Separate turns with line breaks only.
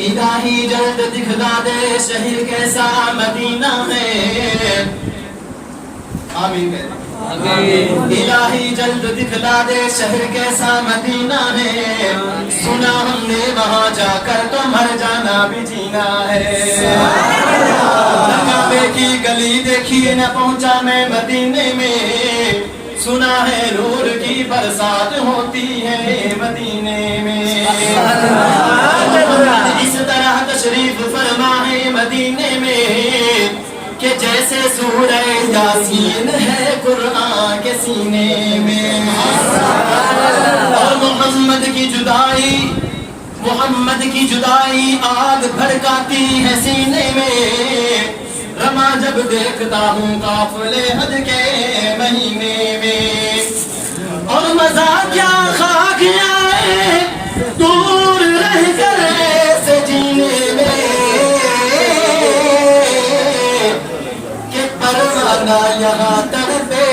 الہی جلد دکھلا دے شہر کیسا مدینہ ہے. آمین کہتے. الہی جلد دکھلا دے شہر کیسا مدینہ ہے. سنا ہم نے وہاں جا کر تو مر جانا بھی جینا ہے. کعبے کی گلی دیکھی نہ پہنچا میں مدینے میں. سنا ہے نور کی برسات ہوتی ہے مدینے میں. اس طرح تشریف فرما ہے مدینے میں کہ جیسے سورہ یاسین ہے قرآن کے سینے میں. اور محمد کی جدائی آگ بھڑکاتی ہے سینے میں. رما جب دیکھتا ہوں قافلے حج کے مہینے میں. اور مزہ کیا خاک آئے دور رہ کر ایسے جینے میں کہ پروانہ یہاں تڑپے